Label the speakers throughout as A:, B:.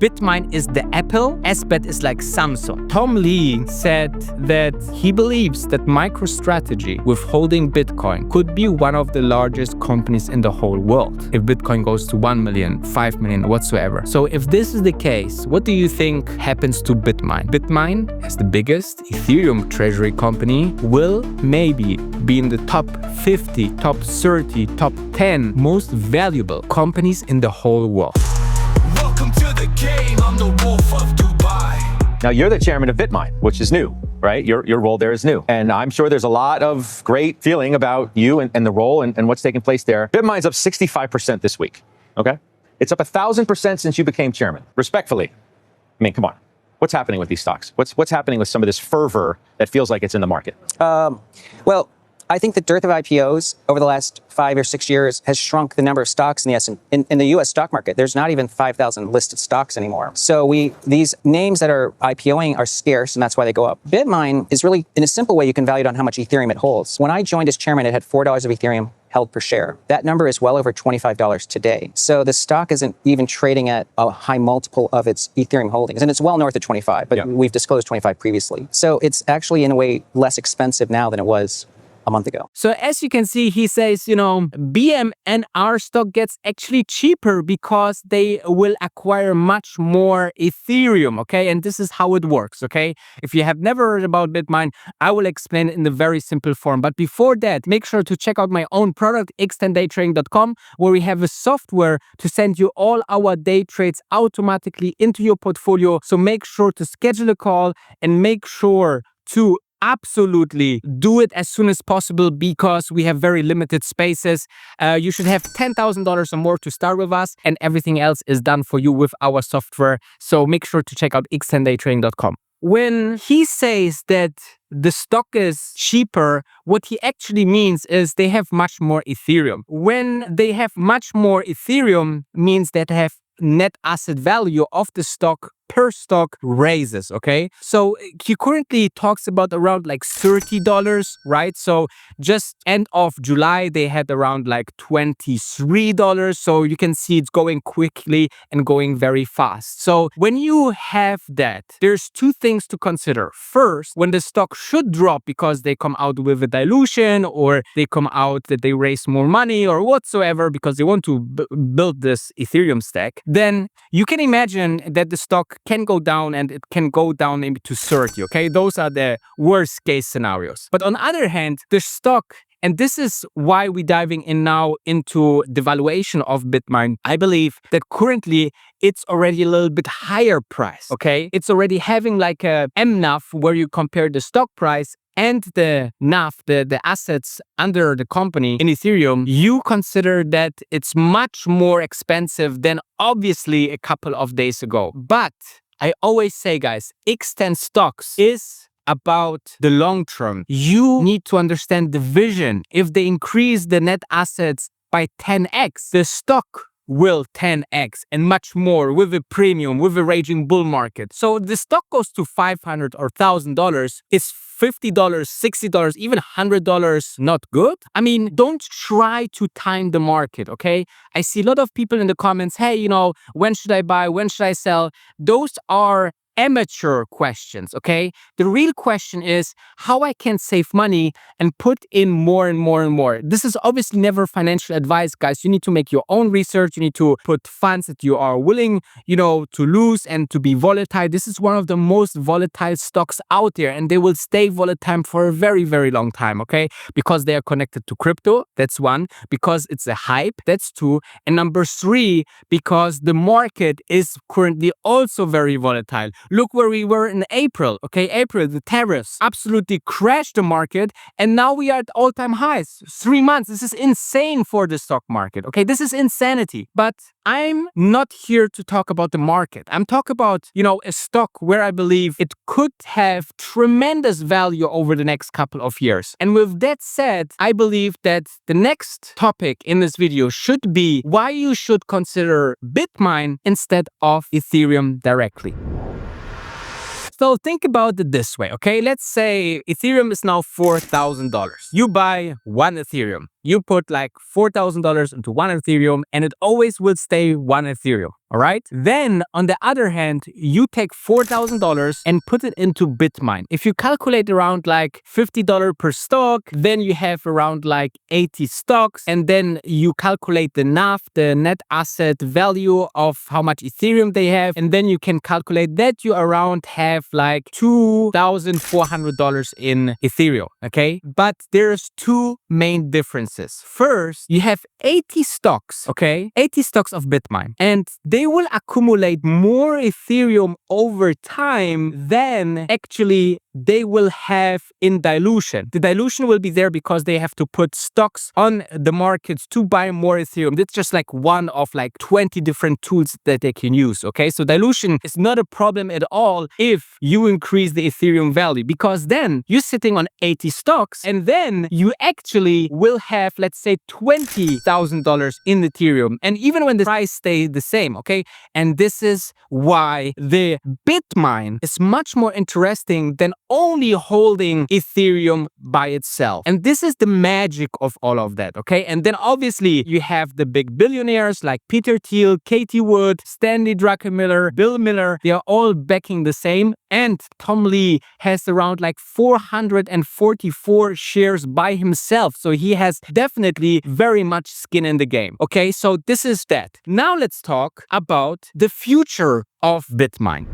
A: Bitmine is the Apple, SBET is like Samsung. Tom Lee said that he believes that MicroStrategy with holding Bitcoin could be one of the largest companies in the whole world if Bitcoin goes to 1 million, 5 million, whatsoever. So if this is the case, what do you think happens to Bitmine? Bitmine, as the biggest Ethereum treasury company, will maybe be in the top 50, top 30, top 10 most valuable companies in the whole world.
B: Welcome to the game, I'm the wolf of Dubai.
C: Now, you're the chairman of Bitmine, which is new, right? Your role there is new. And I'm sure there's a lot of great feeling about you and the role and what's taking place there. Bitmine's up 65% this week, okay? It's up 1,000% since you became chairman. Respectfully, I mean, come on. What's happening with these stocks? What's happening with some of this fervor that feels like it's in the market?
D: Well, I think the dearth of IPOs over the last 5 or 6 years has shrunk the number of stocks in the U.S. stock market. There's not even 5,000 listed stocks anymore. So these names that are IPOing are scarce, and that's why they go up. Bitmine is really, in a simple way, you can value it on how much Ethereum it holds. When I joined as chairman, it had $4 of Ethereum held per share. That number is well over $25 today. So the stock isn't even trading at a high multiple of its Ethereum holdings. And it's well north of 25, but we've disclosed 25 previously. So it's actually, in a way, less expensive now than it was a month ago.
A: So as you can see, he says, BMNR stock gets actually cheaper because they will acquire much more Ethereum, okay? And this is how it works, okay? If you have never heard about Bitmine, I will explain it in the very simple form. But before that, make sure to check out my own product, x10daytrading.com, where we have a software to send you all our day trades automatically into your portfolio. So make sure to schedule a call and make sure to absolutely do it as soon as possible because we have very limited spaces. You should have $10,000 or more to start with us, and everything else is done for you with our software. So make sure to check out x10daytrading.com. When he says that the stock is cheaper, what he actually means is they have much more Ethereum. When they have much more Ethereum, means that they have net asset value of the stock per stock raises, okay? So he currently talks about around like $30, right? So just end of July, they had around like $23. So you can see it's going quickly and going very fast. So when you have that, there's two things to consider. First, when the stock should drop because they come out with a dilution or they come out that they raise more money or whatsoever because they want to build this Ethereum stack, then you can imagine that the stock can go down and it can go down maybe to 30, okay? Those are the worst case scenarios. But on the other hand, the stock, and this is why we're diving in now into the valuation of Bitmine, I believe that currently it's already a little bit higher price, okay? It's already having like a MNAV where you compare the stock price and the NAV, the assets under the company in Ethereum. You consider that it's much more expensive than obviously a couple of days ago. But I always say, guys, X10 stocks is about the long term. You need to understand the vision. If they increase the net assets by 10x, the stock will 10x and much more with a premium, with a raging bull market. So the stock goes to $500 or $1,000. Is $50, $60, even $100 not good? I mean, don't try to time the market, okay? I see a lot of people in the comments, hey, when should I buy? When should I sell? Those are amateur questions, okay? The real question is how I can save money and put in more and more and more. This is obviously never financial advice, guys. You need to make your own research. You need to put funds that you are willing, to lose and to be volatile. This is one of the most volatile stocks out there, and they will stay volatile for a very, very long time, okay? Because they are connected to crypto, that's one. Because it's a hype, that's two. And number three, because the market is currently also very volatile. Look where we were in April, okay? April, the tariffs absolutely crashed the market, and now we are at all-time highs. 3 months, this is insane for the stock market, okay? This is insanity. But I'm not here to talk about the market. I'm talking about, a stock where I believe it could have tremendous value over the next couple of years. And with that said, I believe that the next topic in this video should be why you should consider Bitmine instead of Ethereum directly. So think about it this way, okay? Let's say Ethereum is now $4,000. You buy one Ethereum. you put like $4,000 into one Ethereum and it always will stay one Ethereum. All right. Then on the other hand, you take $4,000 and put it into Bitmine. If you calculate around like $50 per stock, then you have around like 80 stocks. And then you calculate the NAV, the net asset value of how much Ethereum they have. And then you can calculate that you around have like $2,400 in Ethereum. Okay. But there's two main differences. First, you have 80 stocks. Okay. 80 stocks of Bitmine. And they will accumulate more Ethereum over time than actually they will have in dilution. The dilution will be there because they have to put stocks on the markets to buy more Ethereum. That's just like one of like 20 different tools that they can use. Okay, so dilution is not a problem at all if you increase the Ethereum value, because then you're sitting on 80 stocks and then you actually will have, let's say, $20,000 in Ethereum. And even when the price stays the same, okay? And this is why the Bitmine is much more interesting than only holding Ethereum by itself. And this is the magic of all of that, okay? And then obviously you have the big billionaires like Peter Thiel, Katie Wood, Stanley Druckenmiller, Bill Miller. They are all backing the same. And Tom Lee has around like 444 shares by himself. So he has definitely very much skin in the game. Okay, so this is that. Now let's talk about the future of Bitmine.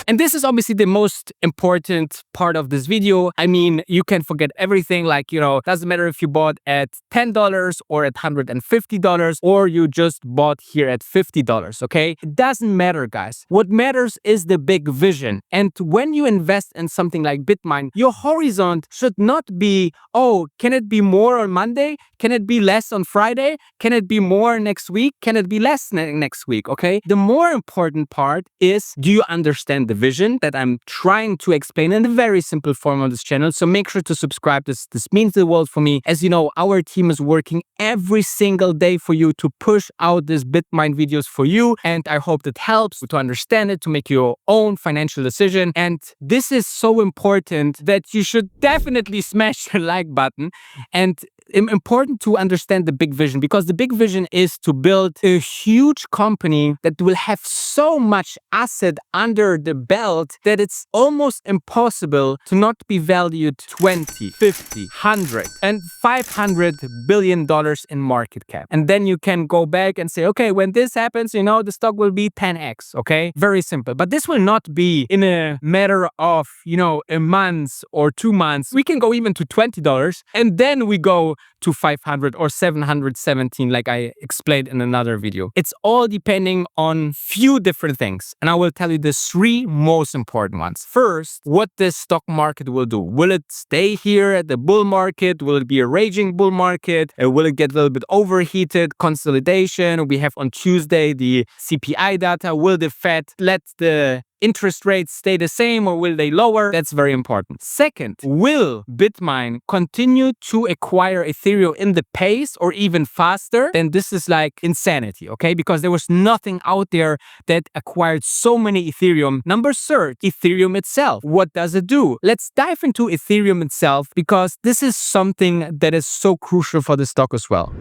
A: And this is obviously the most important part of this video. I mean, you can forget everything, like, doesn't matter if you bought at $10 or at $150 or you just bought here at $50, okay? It doesn't matter, guys. What matters is the big vision. And when you invest in something like Bitmine, your horizon should not be, oh, can it be more on Monday? Can it be less on Friday? Can it be more next week? Can it be less next week, okay? The more important part is, do you understand the vision that I'm trying to explain in a very simple form on this channel? So make sure to subscribe. This means the world for me. As you know, our team is working every single day for you to push out these Bitmine videos for you. And I hope that helps to understand it, to make your own financial decision. And this is so important that you should definitely smash the like button. And important to understand the big vision, because the big vision is to build a huge company that will have so much asset under the belt that it's almost impossible to not be valued 20, 50, 100 and $500 billion in market cap. And then you can go back and say, okay, when this happens, the stock will be 10x, okay? Very simple. But this will not be in a matter of, a month or 2 months. We can go even to $20 and then we go to 500 or 717, like I explained in another video. It's all depending on few different things. And I will tell you the 3 most important ones. First, what the stock market will do. Will it stay here at the bull market? Will it be a raging bull market? Will it get a little bit overheated? Consolidation. We have on Tuesday the CPI data. Will the Fed let the interest rates stay the same or will they lower? That's very important. Second, will Bitmine continue to acquire Ethereum in the pace or even faster? Then this is like insanity, okay? Because there was nothing out there that acquired so many Ethereum. Number third, Ethereum itself. What does it do? Let's dive into Ethereum itself, because this is something that is so crucial for the stock as well.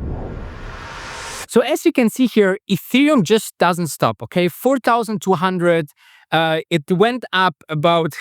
A: So as you can see here, Ethereum just doesn't stop, okay? 4,200. It went up about,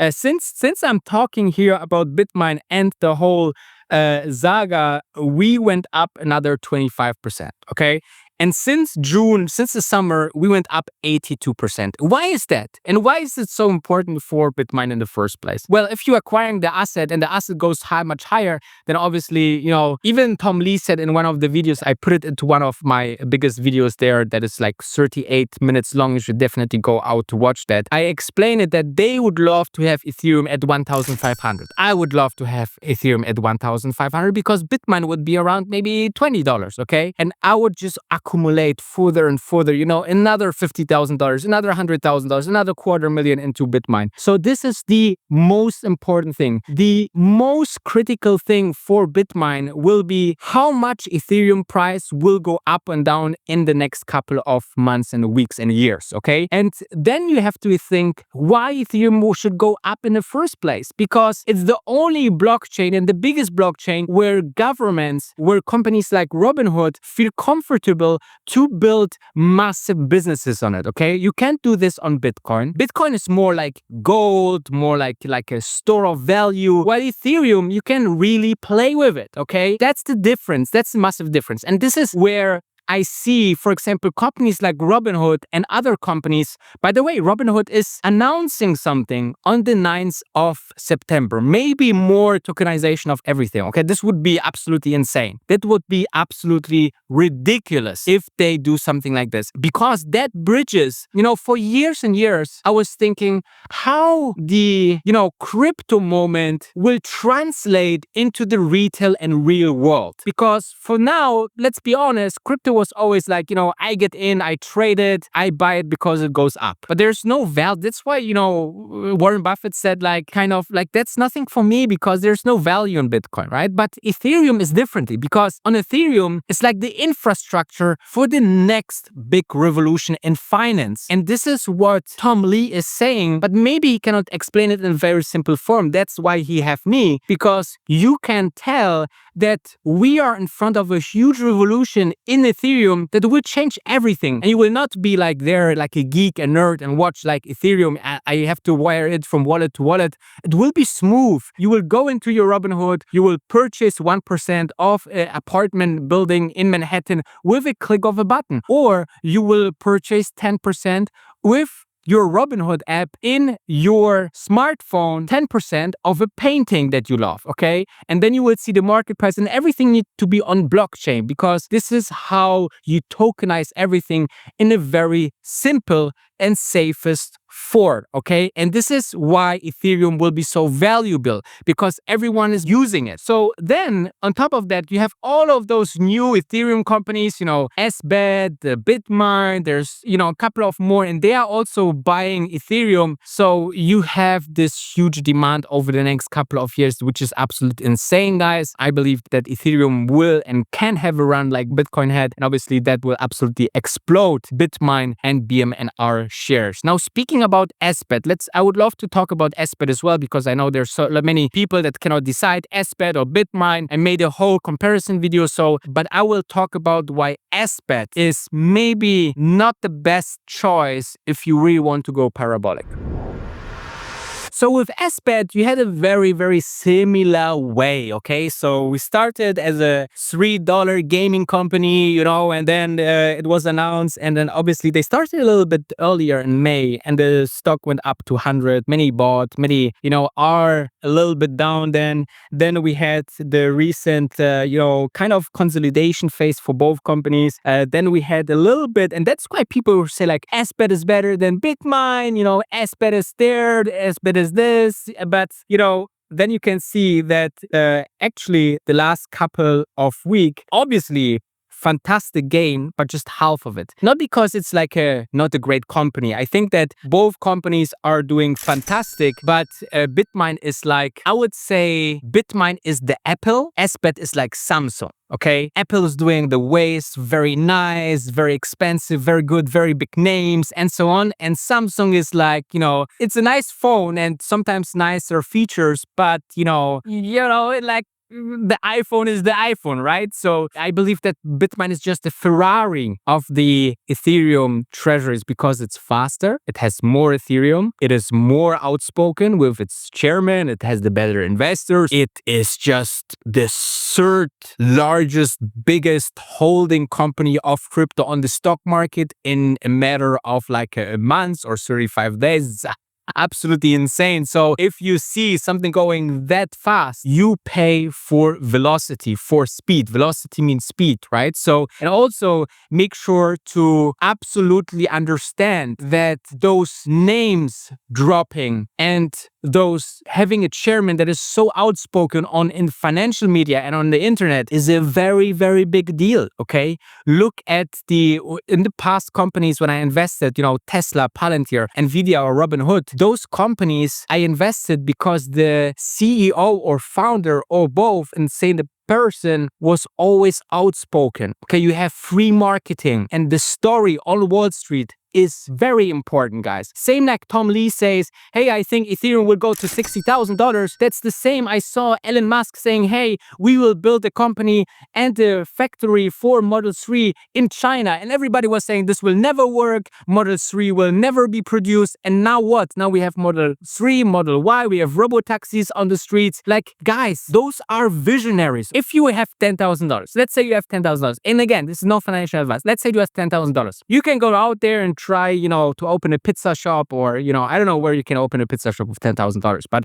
A: since I'm talking here about Bitmine and the whole saga, we went up another 25%, okay? And since June, since the summer, we went up 82%. Why is that? And why is it so important for Bitmine in the first place? Well, if you're acquiring the asset and the asset goes much higher, then obviously, even Tom Lee said in one of the videos, I put it into one of my biggest videos there that is like 38 minutes long. You should definitely go out to watch that. I explained it that they would love to have Ethereum at 1,500. I would love to have Ethereum at 1,500 because Bitmine would be around maybe $20, okay? And I would just accumulate further and further, another $50,000, another $100,000, another $250,000 into Bitmine. So this is the most important thing. The most critical thing for Bitmine will be how much Ethereum price will go up and down in the next couple of months and weeks and years, okay? And then you have to think why Ethereum should go up in the first place, because it's the only blockchain and the biggest blockchain where governments, where companies like Robinhood feel comfortable to build massive businesses on it, okay? You can't do this on Bitcoin. Bitcoin is more like gold, more like a store of value, while Ethereum, you can really play with it, okay? That's the difference. That's the massive difference. And this is where I see, for example, companies like Robinhood and other companies. By the way, Robinhood is announcing something on the 9th of September. Maybe more tokenization of everything. Okay, this would be absolutely insane. That would be absolutely ridiculous if they do something like this, because that bridges, for years and years, I was thinking how the, crypto moment will translate into the retail and real world. Because for now, let's be honest, crypto was always like, I get in, I trade it, I buy it because it goes up. But there's no value. That's why, Warren Buffett said that's nothing for me because there's no value in Bitcoin, right? But Ethereum is differently, because on Ethereum, it's like the infrastructure for the next big revolution in finance. And this is what Tom Lee is saying, but maybe he cannot explain it in a very simple form. That's why he have me, because you can tell that we are in front of a huge revolution in Ethereum that will change everything. And you will not be like there like a geek, a nerd, and watch like Ethereum. I have to wire it from wallet to wallet. It will be smooth. You will go into your Robinhood, you will purchase 1% of an apartment building in Manhattan with a click of a button, or you will purchase 10% with your Robinhood app in your smartphone, 10% of a painting that you love, okay? And then you will see the market price, and everything needs to be on blockchain, because this is how you tokenize everything in a very simple and safest form, okay? And this is why Ethereum will be so valuable, because everyone is using it. So then on top of that, you have all of those new Ethereum companies, SBET, Bitmine, there's, a couple of more, and they are also buying Ethereum. So you have this huge demand over the next couple of years, which is absolutely insane, guys. I believe that Ethereum will and can have a run like Bitcoin had, and obviously that will absolutely explode Bitmine and BMNR shares. Now, speaking about SBET, I would love to talk about SBET as well, because I know there's so many people that cannot decide SBET or Bitmine. I made a whole comparison video, but I will talk about why SBET is maybe not the best choice if you really want to go parabolic. So with SBET, you had a very, very similar way, okay? So we started as a $3 gaming company, and then it was announced, and then obviously they started a little bit earlier in May, and the stock went up to 100. Many bought, many, are a little bit down then. Then we had the recent, kind of consolidation phase for both companies. Then we had a little bit, and that's why people say like SBET is better than Bitmine, SBET is there, SBET is this, but then you can see that actually the last couple of weeks, obviously fantastic gain, but just half of it. Not because it's like not a great company. I think that both companies are doing fantastic, but Bitmine is like, I would say Bitmine is the Apple, SBET is like Samsung. Okay, Apple is doing the ways, very nice, very expensive, very good, very big names, and so on. And Samsung is like, it's a nice phone and sometimes nicer features, but like the iPhone is the iPhone, right? So I believe that Bitmine is just the Ferrari of the Ethereum treasuries, because it's faster, it has more Ethereum, it is more outspoken with its chairman, it has the better investors, it is just the third largest, biggest holding company of crypto on the stock market in a matter of like a month or 35 days. Absolutely insane. So if you see something going that fast, you pay for velocity, for speed. Velocity means speed, right? So, and also make sure to absolutely understand that those names dropping and those having a chairman that is so outspoken in financial media and on the internet is a very, very big deal. Okay. Look at in the past companies when I invested, Tesla, Palantir, Nvidia, or Robinhood, those companies I invested because the CEO or founder or both, and say the person was always outspoken. Okay, you have free marketing, and the story on Wall Street is very important, guys. Same like Tom Lee says, hey, I think Ethereum will go to $60,000. That's the same I saw Elon Musk saying, hey, we will build a company and a factory for Model 3 in China. And everybody was saying this will never work. Model 3 will never be produced. And now what? Now we have Model 3, Model Y, we have robo-taxis on the streets. Like, guys, those are visionaries. If you have $10,000, let's say you have $10,000. And again, this is no financial advice. Let's say you have $10,000. You can go out there and try, to open a pizza shop, or, I don't know where you can open a pizza shop with $10,000, but,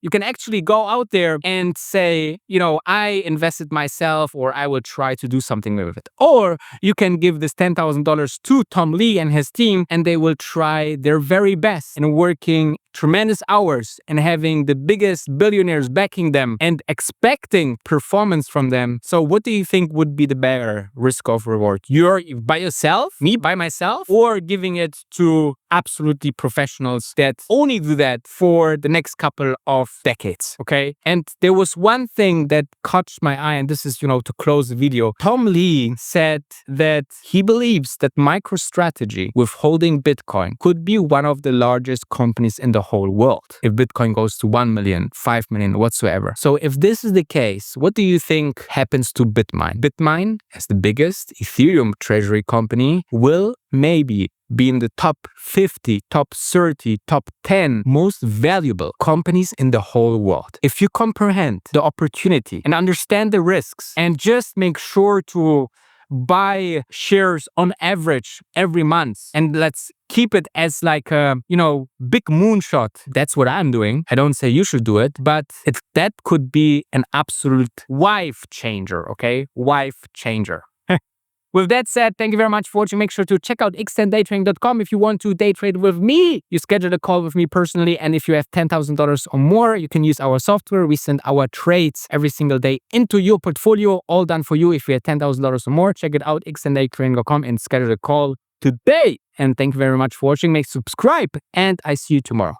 A: you can actually go out there and say, I invested myself, or I will try to do something with it. Or you can give this $10,000 to Tom Lee and his team, and they will try their very best in working tremendous hours and having the biggest billionaires backing them and expecting performance from them. So what do you think would be the better risk of reward? You're by yourself, me by myself, or giving it to absolutely professionals that only do that for the next couple of decades, okay? And there was one thing that caught my eye, and this is, to close the video. Tom Lee said that he believes that MicroStrategy, with holding Bitcoin, could be one of the largest companies in the whole world if Bitcoin goes to 1 million, 5 million, whatsoever. So if this is the case, what do you think happens to Bitmine? Bitmine, as the biggest Ethereum treasury company, will maybe be in the top 50, top 30, top 10 most valuable companies in the whole world. If you comprehend the opportunity and understand the risks, and just make sure to buy shares on average every month, and let's keep it as like a, big moonshot. That's what I'm doing. I don't say you should do it, but that could be an absolute life changer, okay? Life changer. With that said, thank you very much for watching. Make sure to check out x10daytrading.com if you want to day trade with me. You schedule a call with me personally, and if you have $10,000 or more, you can use our software. We send our trades every single day into your portfolio, all done for you. If you have $10,000 or more, check it out, x10daytrading.com, and schedule a call today. And thank you very much for watching. Make subscribe, and I see you tomorrow.